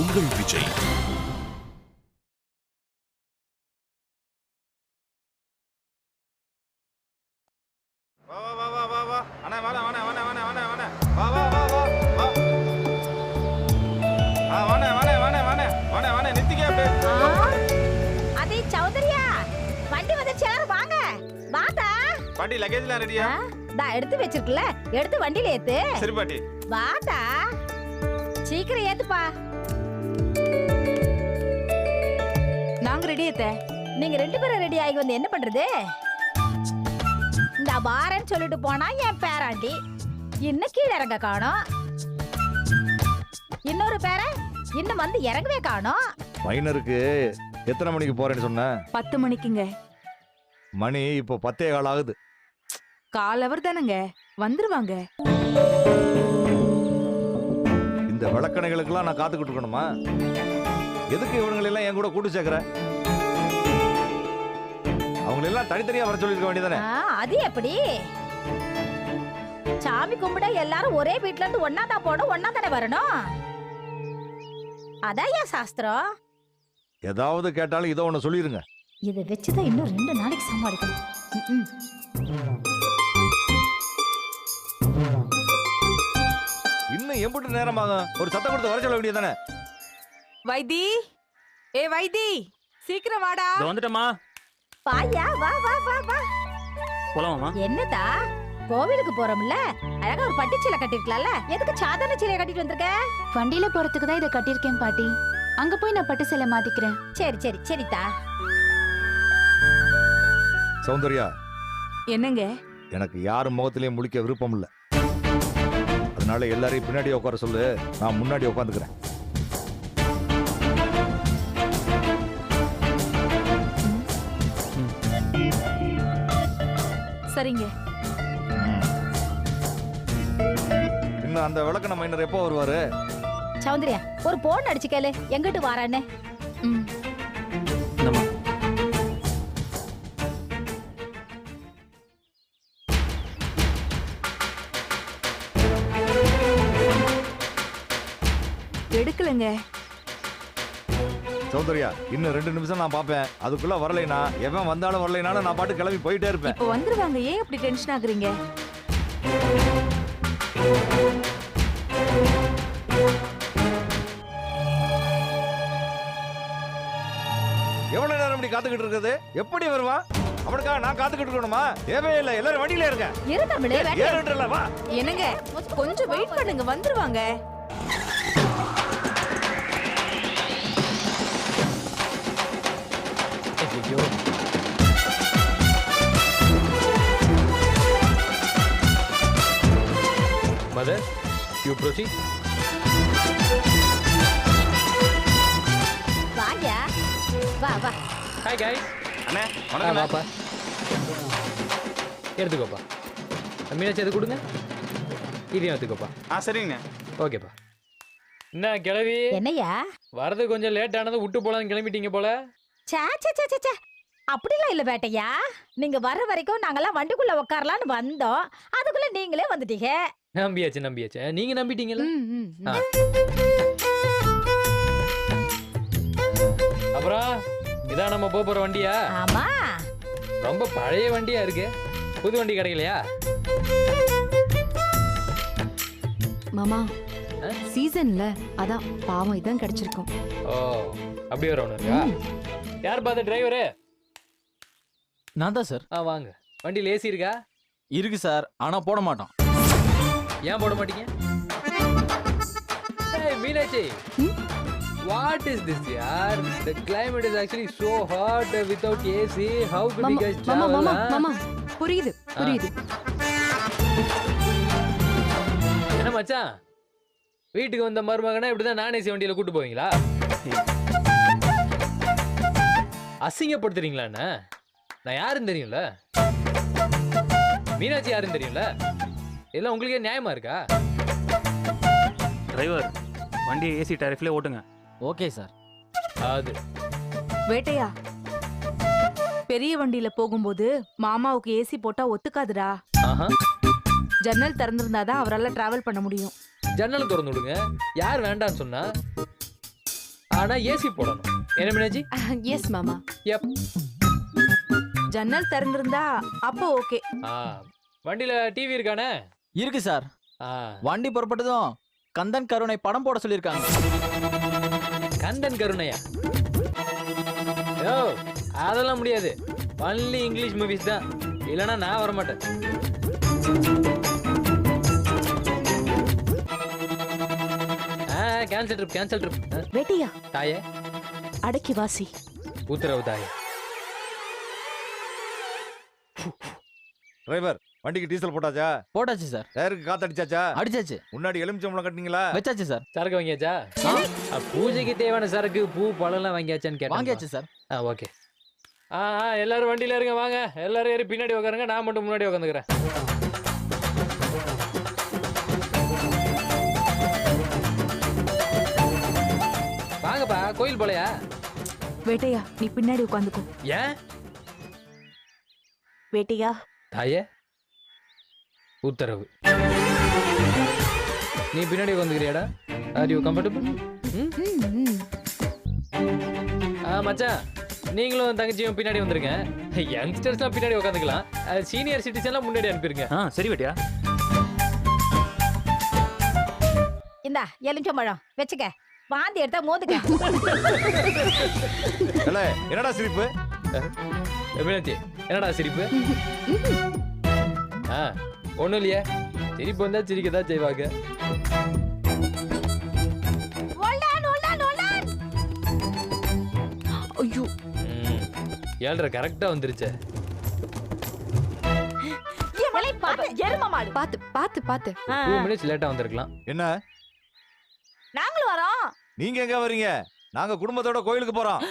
உங்கள் விஜய். அதே சௌதரியா வண்டி வந்துச்சு, எல்லாரும் வாங்க. வாடா பாட்டி, லக்கேஜ்லாம் ரெடியா? நான் எடுத்து வச்சிருக்கல, எடுத்து வண்டியில ஏத்து. சரி பாட்டி. வாடா சீக்கிரம் ஏத்துப்பா. நாங்க ரெடி ஏத்த. நீங்க 2 பேரும் ரெடி ஆகி வந்து என்ன பண்றது? இந்த வாரேன்னு சொல்லிட்டு போனா என் பேராண்டி இன்னும் கீழே இறங்க காணோம். இன்னொரு பேர இன்னும் வந்து இறங்கவே காணோம். மைனருக்கு எத்தனை மணிக்கு போறேன்னு சொன்ன? 10 மணிக்குங்க. மணி இப்போ 10:15 ஆகுது. காலவர் தானங்க, வந்துருவாங்க. இந்த விளக்கணைகளுக்கெல்லாம் நான் காத்துக்கிட்டு இருக்கணுமா? எதுக்கு இவங்களெல்லாம் என் கூட கூட்டு சேர்க்கிற? அவங்களெல்லாம் தனித்தனியா வர சொல்லிருக்க வேண்டியதானே? அது எப்படி? சாமி கும்பிட எல்லாரும் ஒரே வீட்ல இருந்து ஒன்னாதான் போடும், ஒன்னாதானே வரணும். அதான் ஏன் சாஸ்திரம். ஏதாவது கேட்டாலும் இதோ ஒண்ணு சொல்லிருங்க. இதை வச்சுதான் இன்னும் 2 நாளைக்கு சமாளிக்கணும். இன்னும் எம்பிட்டு நேரமாகும்? ஒரு சத்தம் கொடுத்து வர சொல்ல வேண்டியதானே? வைத்தி, ஏ வைத்தி, சீக்கிரம் வாடா. வந்துட்டமா. வாயா, வா வா வா வா. போலாமா? என்னதா கோவிலுக்கு போறோம்ல, அழகா ஒரு பட்டு சீலை கட்டிருக்கலாம்ல, எதுக்கு சாதாரண சீலை கட்டிட்டு வந்திருக்க? வண்டியில போறதுக்கு தான் இதை கட்டியிருக்கேன் பாட்டி. அங்க போய் நான் பட்டு சேலை மாத்திக்கிறேன். சரி சரி சரிதா. சௌந்தர்யா, என்னங்க? எனக்கு யாரும் முகத்திலேயே முழிக்க விருப்பம் இல்ல. அதனால எல்லாரையும் பின்னாடி உட்கார சொல்லு, நான் முன்னாடி உட்காந்துக்கிறேன். சரிங்க. இன்னும் அந்த விளக்கண மைனர் எப்போ வருவாரு? சௌந்தர்யா, ஒரு போன் அடிச்சு கேளு எங்கிட்டு வாரான்னு. எடுக்கலங்க. சௌந்தர்யா, இன்னும் 2 நிமிஷம் நான் பாப்பேன். அதுக்குள்ள வரலைனா, எவன் வந்தாலும் வரலைனாலும் நான் பாட்டு கிளம்பி போயிட்டே இருப்பேன். இப்ப வந்துருவாங்க, ஏன் அப்படி டென்ஷன் ஆகுறீங்க? எவ்வளவு நேரம் இப்படி காத்துக்கிட்டு இருக்குது? எப்படி வருவான்? அவனுக்காக நான் காத்துக்கிட்டு இருக்கணுமா? தேவையே இல்ல, எல்லாரும் வண்டியில இருங்க. இரு தமிழே, ஏறுன்றல வா. என்னங்க, கொஞ்சம் வெயிட் பண்ணுங்க, வந்துருவாங்க. Mother, you proceed. வாயா, வா வா. Hi guys. அண்ணே, வாப்பா. எடுத்துக்கோப்பா. மீனாட்சி அது கொடுங்க. இதையும் எடுத்துக்கோப்பா. சரிங்கண்ணே. ஓகேப்பா. என்ன கிளவி? என்னையா? வரது கொஞ்சம் லேட் ஆனது, விட்டு போலான்னு கிளம்பிட்டீங்க போல. சே சே சே சே, அப்படிலாம் இல்ல பேட்டையா. நீங்க வர்ற வரைக்கும் நாங்கெல்லாம் வண்டிக்குள்ள உட்காரலான்னு வந்தோம், அதுக்குள்ள நீங்களே வந்துட்டீங்க. நம்பியாச்சு. நீங்க நம்பிட்டீங்கல்ல? அப்புறம் இதான் நம்ம போற வண்டியா? ஆமா. ரொம்ப பழைய வண்டியா இருக்கு. புது வண்டி கிடைக்கலையா? மாமா, சீசன்ல அதான் பாவம் இதான் கிடைச்சிருக்கும். ஓ, அப்படி வர ஒண்ணு இருக்கா? யார் பாத்த டிரைவரு? நான் தான் சார். வாங்க. வண்டியில் ஏசி இருக்கா? இருக்கு சார், ஆனா போட மாட்டோம். ஏன் போட மாட்டீங்க? Hey Meenakshi, what is this yaar? The climate is actually so hot without AC. How could you guys travel? மாமா, புரியுது. என்ன மச்சான், வீட்டுக்கு வந்த மருமகனா இப்படிதான் நான் ஏசி வண்டியில கூட்டு போவீங்களா? அசிங்கப்படுத்துறீங்களா? நான் யாருன்னு தெரியும்ல? மீனாட்சி யாருன்னு தெரியும்ல? எல்லாம் உங்களுக்கே நியாயமா இருக்கா? டிரைவர், வண்டியை ஏசி டைரக்ட்ல ஓட்டுங்க. Okay sir. அது வேட்டையா, பெரிய வண்டியில போகும்போது மாமாவுக்கு ஏசி போட்டா ஒத்துக்காதுடா. ஜன்னல் திறந்திருந்தாதான் அவரால் டிராவல் பண்ண முடியும். ஜன்னல் திறந்து விடுங்க. யார் வேண்டான்னு சொன்னா? ஆனா ஏசி போடணும். என்ன மீனாட்சி? எஸ் மாமா. எப். ஜன்னல் திறந்திருந்தா அப்போ ஓகே. வண்டியில டிவி இருக்கானே? இருக்கு சார். ஆ, வண்டி புறப்பட்டதும் கந்தன் கருணை படம் போட சொல்லியிருக்காங்க. கந்தன் கருணையா? யோ, அதெல்லாம் முடியாது. ஒன்லி இங்கிலீஷ் மூவிஸ் தான். இல்லைன்னா நான் வர மாட்டேன். Cancel trip, cancel trip. வேட்டையா தாயே, அடக்கி வாசி. உத்தரவு தாயே. டிரைவர் வண்டிக்கு டீசல் போட்டாச்சா? போட்டாச்சு சார். டயருக்கு காத்தடிச்சாச்சா? அடிச்சாச்சு. முன்னாடி எலுமிச்சம்பழம் கட்டினீங்களா? வச்சாச்சு சார். சரக்கு வாங்கியாச்சா? பூஜைக்கு தேவையான சரக்கு, பூ, பழம்லாம் வாங்கியாச்சான்னு கேட்டேன். வாங்கியாச்சு சார். ஓகே. எல்லாரும் வண்டியில இருங்க, வாங்க. எல்லாரும் ஏறி பின்னாடி உட்காருங்க, நான் மட்டும் முன்னாடி உட்காந்துக்கிறேன். வாங்கப்பா, கோயில் போலையா? வேட்டையா நீ பின்னாடி உட்காந்துக்கோ. ஏன் வேட்டையா தாயே? உத்தரவு. நீ பின்னாடி உட்காந்துக்கிறியாடா? Are you comfortable? மச்சான், நீங்களும் தங்கச்சியும் பின்னாடி வந்துருங்க. யங்ஸ்டர்ஸ்லாம் பின்னாடி உட்காந்துக்கலாம். சீனியர் சிட்டிசன்லாம் முன்னாடி அனுப்பிடுங்க. சரி வேட்டியா. இந்தா எலுமிச்சம்பழம் வச்சுக்க. வாந்தி எடுத்தா மோதுக்க. என்னடா சிரிப்பு? மீனாட்சி, என்னடா சிரிப்பு? ஒண்ணும் இல்லையே. சிரிப்பு வந்தா சிரிக்கதான் செய்வாங்க. ஐயோ, 7:30 கரெக்டா வந்துருச்சு. எரும மாடு. பாத்து பாத்து பாத்து. 2 மினிட்ஸ் லேட்டா வந்திருக்கலாம். என்ன நாங்களும் வரோம். நீங்க எங்க வர்றீங்க? நாங்க குடும்பத்தோட கோயிலுக்கு போறோம்.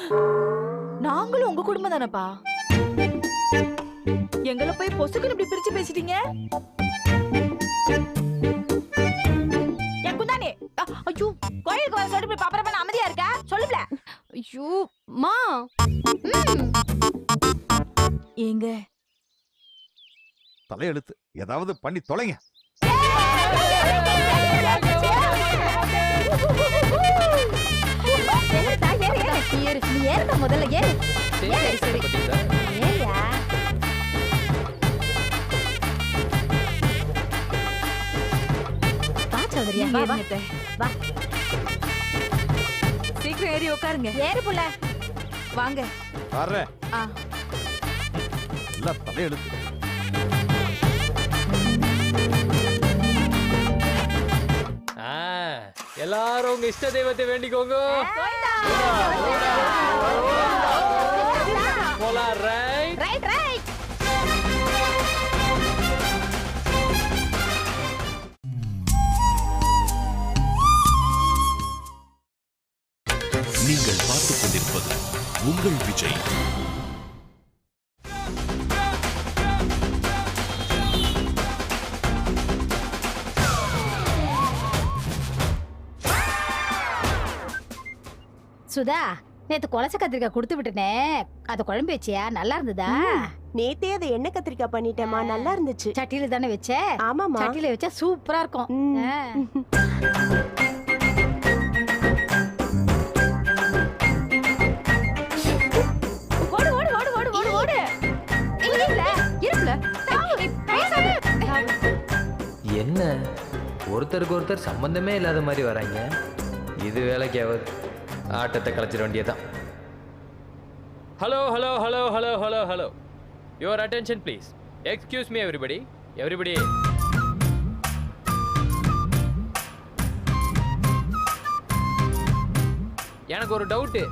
நாங்களும் உங்க குடும்பம் தானப்பா. எங்களை போய் பொசுக்குன்னு இப்படி பிரிச்சு பேசிட்டீங்க. என் குந்தானி, ஐயோ, கோயிலுக்கு வர சொல்லிட்டு போய் பாப்பற பண்ண அமைதியா இருக்க? சொல்லுப்ல. ஐயோ மா. ஏங்க தலையெழுத்து ஏதாவது பண்ணி தொலைங்க. ஏறு, நீ ஏறுடா முதல்ல ஏறு. சரி சரி. பாத்தீங்களா? ஏறியா? வா சௌதரியா, வா, வா. ஏறினே. வா. சீக்கிரம் ஏறி உட்காருங்க. ஏறு புள்ள. வாங்க. வர்றேன். ஆ, எல்லாம் தலையெழுத்து. எல்லாரும் உங்க இஷ்ட தெய்வத்தை வேண்டிக்கோங்க. போலாம், ரைட்? Right right. நீங்கள் பார்த்துக் கொண்டிருப்பது உங்கள் விஜய். சுதா, நேத்து கொலச கத்திரிக்காய் கொடுத்து விட்டனே, அத குழம்பு வச்சியா? நல்லா இருந்ததா? நேத்தே அதை எண்ணெய் கத்திரிக்காய் பண்ணிட்டேமா, நல்லா இருந்துச்சு. சட்டியில தானே வச்ச? ஆமாமா. சட்டியில வச்சா சூப்பரா இருக்கும். ஓடு ஓடு ஓடு ஓடு ஓடு ஓடு. இருப்புல இருப்புல. என்ன ஒருத்தருக்கு ஒருத்தர் சம்பந்தமே இல்லாத மாதிரி வராங்க. இது வேலைக்காவது. ஆட்டத்தை கலைச்சிட வேண்டியதான். Hello hello hello hello hello hello, your attention please. Excuse me everybody. Everybody, எனக்கு ஒரு டவுட்டு.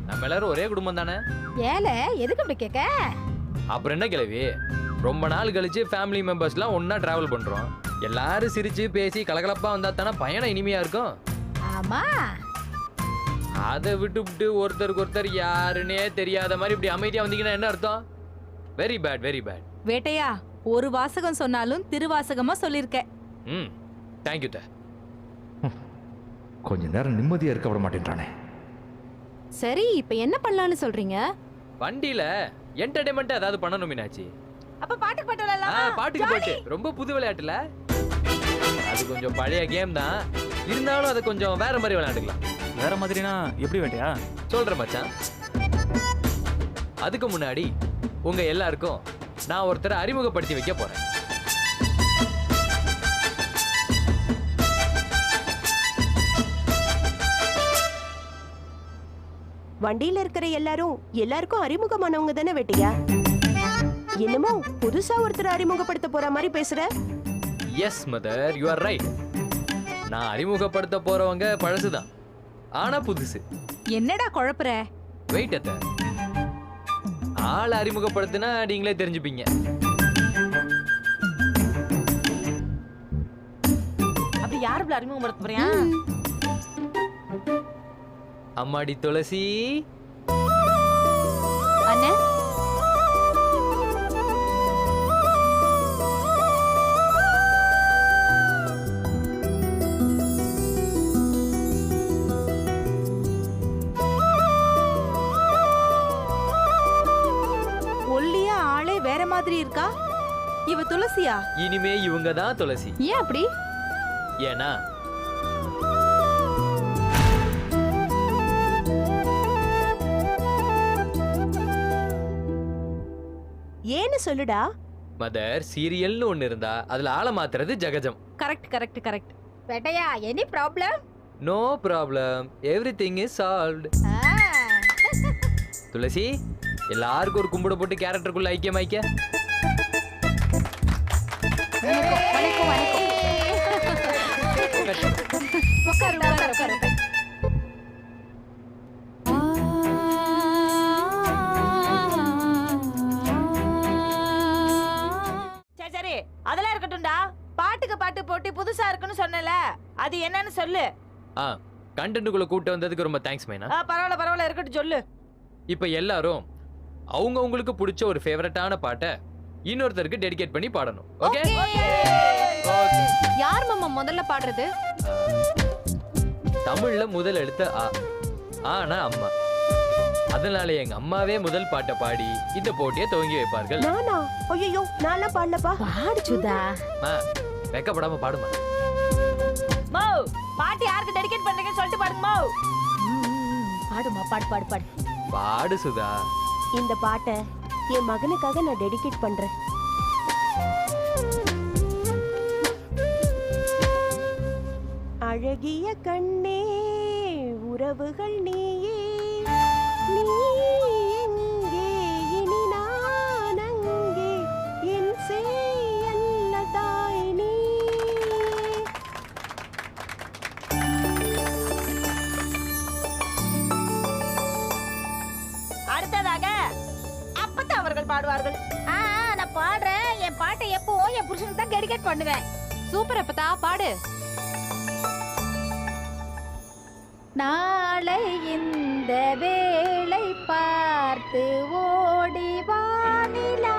நம்ம எல்லாரும் ஒரே குடும்பம் தானே? ஏல எதுக்கு அப்படி கேட்க? அப்புறம் என்ன கிழவி, ரொம்ப நாள் கழிச்சு ஃபேமிலி மெம்பர்ஸ்லாம் ஒண்ணா டிராவல் பண்றோம். எல்லாரும் சிரிச்சு பேசி கலகலப்பா வந்தா தானே பயணம் இனிமையா இருக்கும். ஆமா. அதை விட்டு ஒருத்தருக்கு ஒருத்தர் யாருன்னே தெரியாத மாதிரி இப்படி அமைதியா வந்தீங்கன்னா என்ன அர்த்தம்? Very bad, very bad. வேட்டையா, ஒரு வாசகம் சொன்னாலும் திருவாசகமா சொல்லிருக்க. தேங்க்யூ த. கொஞ்ச நேரம் நிம்மதியா இருக்க விட மாட்டேன்றானே. சரி, இப்ப என்ன பண்ணலாம்னு சொல்றீங்க? வண்டியில என்டர்டைன்மெண்ட் ஏதாவது பண்ணணும் மீனாட்சி. அப்ப பாட்டுக்கு பாட்டு விளையாடலாமா? பாட்டுக்கு பாட்டு ரொம்ப புது விளையாட்டுல. அது கொஞ்சம் பழைய கேம் தான், இருந்தாலும் அதை கொஞ்சம் வேற மாதிரி விளையாண்டுக்கலாம். வேற மாதிரினா எப்படி வேண்டியா? சொல்றேன் மச்சான். அதுக்கு முன்னாடி உங்க எல்லாருக்கும் நான் ஒருத்தரை அறிமுகப்படுத்தி வைக்க போறேன். வண்டியில இருக்கிற எல்லாருக்கும் அறிமுகமானவங்க தானே வெட்டியா? என்னமோ புதுசா ஒருத்தர் அறிமுகப்படுத்த போற மாதிரி பேசுற. Yes mother, you are right. நான் அறிமுகப்படுத்த போறவங்க பழசுதான், ஆனா புதுசு. என்னடா குழப்புற? வெயிட் அத்த, ஆளை அறிமுகப்படுத்தினா நீங்களே தெரிஞ்சுப்பீங்க. அப்படி யாரு அறிமுகப்படுத்த போறியா? அம்மாடி துளசி. அண்ணே, ஒல்லியா ஆளே வேற மாதிரி இருக்கா? இவ துளசியா? இனிமே இவங்க தான் துளசி. ஏன் அப்படி? ஏன்னா ஏன்னு சொல்லுடா. மதர், சீரியல்னு ஒண்ணு இருந்தா அதுல ஆளை மாத்துறது ஜகஜம். Correct correct correct. பெட்டையா, any problem? No problem, everything is solved. Tulsi, எல்லாருக்கும் ஒரு கும்பிட போட்டு கேரக்டருக்குள்ள ஐக்கியம் ஐக்கிய. வணக்கம் வணக்கம். உட்காரு உட்காரு உட்காரு. சரி சரி, அதெல்லாம் இருக்கட்டும்டா. பாட்டுக்கு பாட்டு போட்டி புதுசா இருக்குன்னு சொன்னல, அது என்னன்னு சொல்லு. கண்டென்ட்டுக்குள்ள கூட்ட வந்ததுக்கு ரொம்ப தேங்க்ஸ் மேனா. பரவாயில்ல பரவாயில்ல, இருக்கட்டும் சொல்லு. இப்போ எல்லாரும் அவங்க உங்களுக்கு பிடிச்ச ஒரு ஃபேவரட்டான பாட்டை இன்னொருத்தருக்கு டெடிகேட் பண்ணி பாடணும். ஓகே? யார் மாமா முதல்ல பாடுறது? தமிழ்ல முதல் எழுத்து ஆ, ஆனா அம்மா. அதனால எங்க அம்மாவே முதல் பாட்டை பாடி இந்த போட்டியை துவங்கி வைப்பார்கள். நானா? ஐயோ, நான்லாம் பாடலப்பா. பாடு சுதா. வெக்கப்படாம பாடுமா. மோ, பாட்டு யாருக்கு டெடிகேட் பண்றீங்கன்னு சொல்லிட்டு பாடுங்க மோ. பாடுமா, பாடு பாடு பாடு. பாடு சுதா. இந்த பாட்டை என் மகனுக்காக நான் டெடிகேட் பண்றேன். அழகிய கண்ணே, உறவுகள் நீயே, நீ எங்கே இனி நான் அங்கே, என் சேயல்ல தாய் நீ. அடுத்ததாக அப்பத்தா அவர்கள் பாடுவார்கள். நான் பாடுறேன். என் பாட்டை எப்பவும் என் புருஷனுக்கு தான் டெடிகேட் பண்ணுவேன். சூப்பர் அப்பதா, பாடு. நாளை இந்த வேளை பார்த்து ஓடி வானிலா,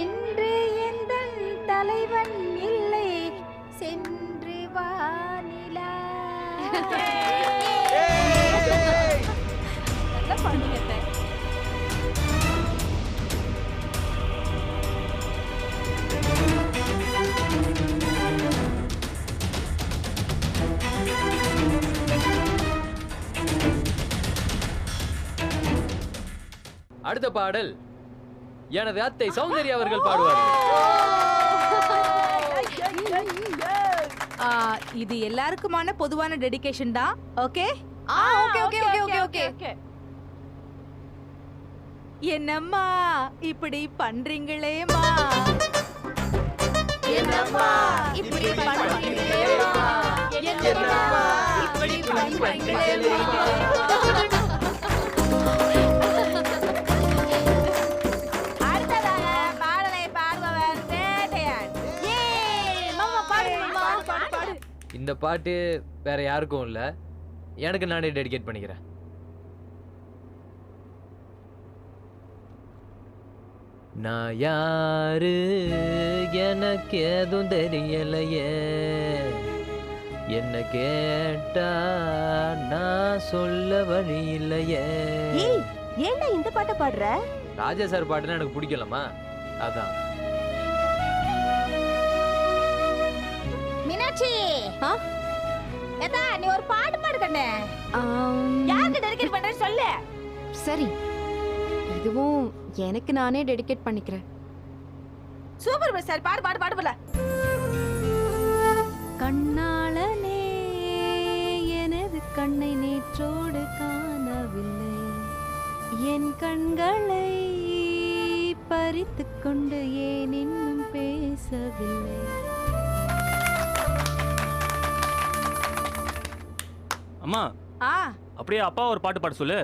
இன்று எந்த தலைவன் இல்லை, சென்று வானிலா. நல்லா பாடுங்க அத்தை. அடுத்த பாடல் எனது அத்தை சௌந்தர்யா அவர்கள் பாடுவார்கள். இது எல்லாருக்குமான பொதுவான டெடிகேஷன் தான். Okay? Okay okay okay okay okay. என்னம்மா இப்படி பண்றீங்களேம்மா, என்னம்மா இப்படி பண்றீங்களேம்மா, என்னம்மா இப்படி பண்றீங்களேம்மா. அடுத்ததாக பாடலை பாடுபவர் வேட்டையான். மாமா பாடுமா. இந்த பாட்டு வேற யாருக்கும் இல்ல, எனக்கு நானே டெடிகேட் பண்ணிக்கிறேன். நான் யாரு எனக்கு எதுவும் தெரியலையே, என்ன கேட்டா நான் சொல்ல வழி இல்லையே. ஏய், ஏன்டா இந்த பாட்டை பாடுற? ராஜா சார் பாட்டுனா எனக்கு பிடிக்கலமா, அதான். மீனாட்சி, ஏதா நீ ஒரு பாட்டு பாடு கண்ணே. யாருக்கு டெடிகேட் பண்றேன்னு சொல்லு. சரி, இதுவும் எனக்கு நானே டெடிகேட் பண்ணிக்கிறேன். சூப்பர் பஸ் சார், பாடு பாடு பாடு போல. கண்ணாளனே எனது கண்ணை நேற்றோடு காணவில்லை, என் கண்களை பறித்துக் கொண்டு ஏன் இன்னும் பேசவில்லை. அம்மா அப்படியே அப்பா ஒரு பாட்டு பாட சொல்லு.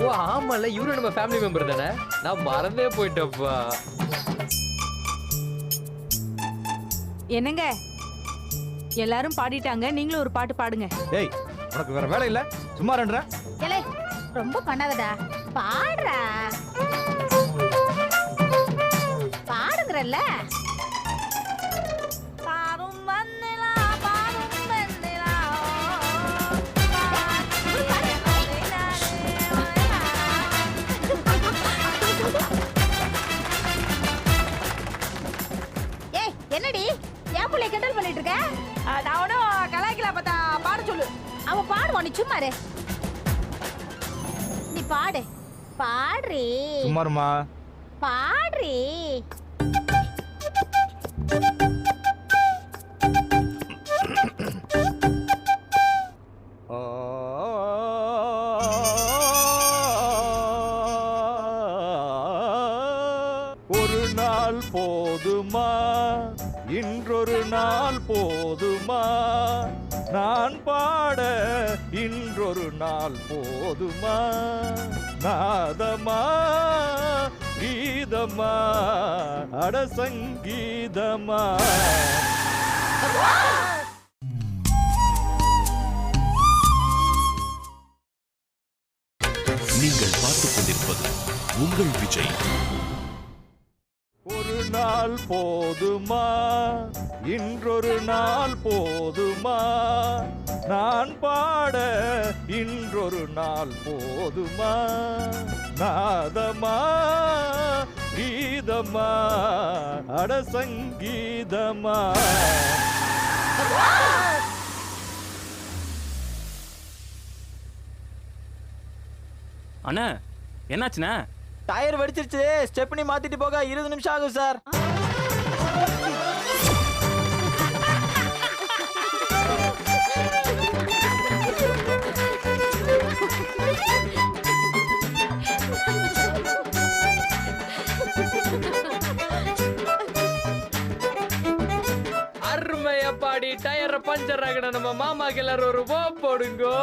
ஓ ஆமால, இவரு நம்ம ஃபேமிலி மெம்பர் தானே, நான் மறந்தே போயிட்டப்பா. என்னங்க எல்லாரும் பாடிட்டாங்க, நீங்களும் ஒரு பாட்டு பாடுங்க. டேய் உனக்கு வேற வேலை இல்ல, சும்மா ரெண்டற. ஏலே ரொம்ப பண்ணாதடா, பாடுறா. பாடுங்கறல்ல. பாடும் மண்ணிலா பாடும் மண்ணிலா. ஏய் என்னடி ஏன் புள்ளைய கிண்டல் பண்ணிட்டு இருக்க? நான் ஒன்றும் கலாய்க்கல, பார்த்தா பாட சொல்லு. அவன் பாடுவான், நீ சும்மா இரு. நீ பாடு, பாடுறி, சும்மா இருமா. பாடுறி. ஒரு நாள் போதுமா, இன்றொரு நாள் போதுமா, நான் பாட இன்றொரு நாள் போதுமா, நாதமா கீதமா அட சங்கீதமா. நீங்கள் பார்த்துக் கொண்டிருப்பது உங்கள் விஜய். ஒரு நாள் போதுமா, இன்றொரு நாள் போதுமா, நான் பாட இன்றொரு நாள் போதுமா, நாதமா கீதமா அட சங்கீதமா. அண்ணா என்னாச்சுண்ணா? டயர் வெடிச்சிருச்சு, ஸ்டெப்னி மாத்திட்டு போக 20 நிமிஷம் ஆகும் சார். அருமையா பாடி டயரை பஞ்சர் ஆகிட நம்ம மாமாக்கு எல்லாரும் ஒரு ஓ போடுங்கோ.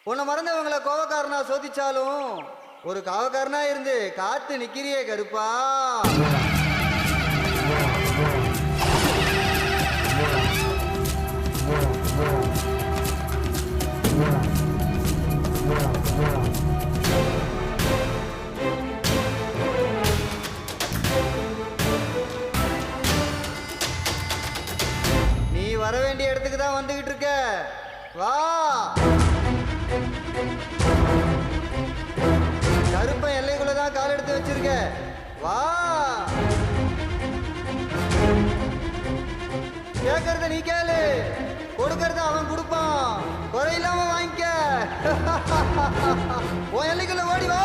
உன்னை மறந்தவங்களை கோவக்காரனா சோதிச்சாலும் ஒரு காவக்காரனா இருந்து காத்து நிக்கிறியே கருப்பா. நீ வர வேண்டிய இடத்துக்கு தான் வந்துகிட்டு இருக்க, வா. கருப்பன் எல்லைக்குள்ளதான் கால் எடுத்து வச்சிருக்க, வா. கேட்கறத நீ கேளு, கொடுக்கறத அவன் கொடுப்பான், குறையில்லாம வாங்கிக்க. உன் எல்லைக்குள்ள ஓடி வா.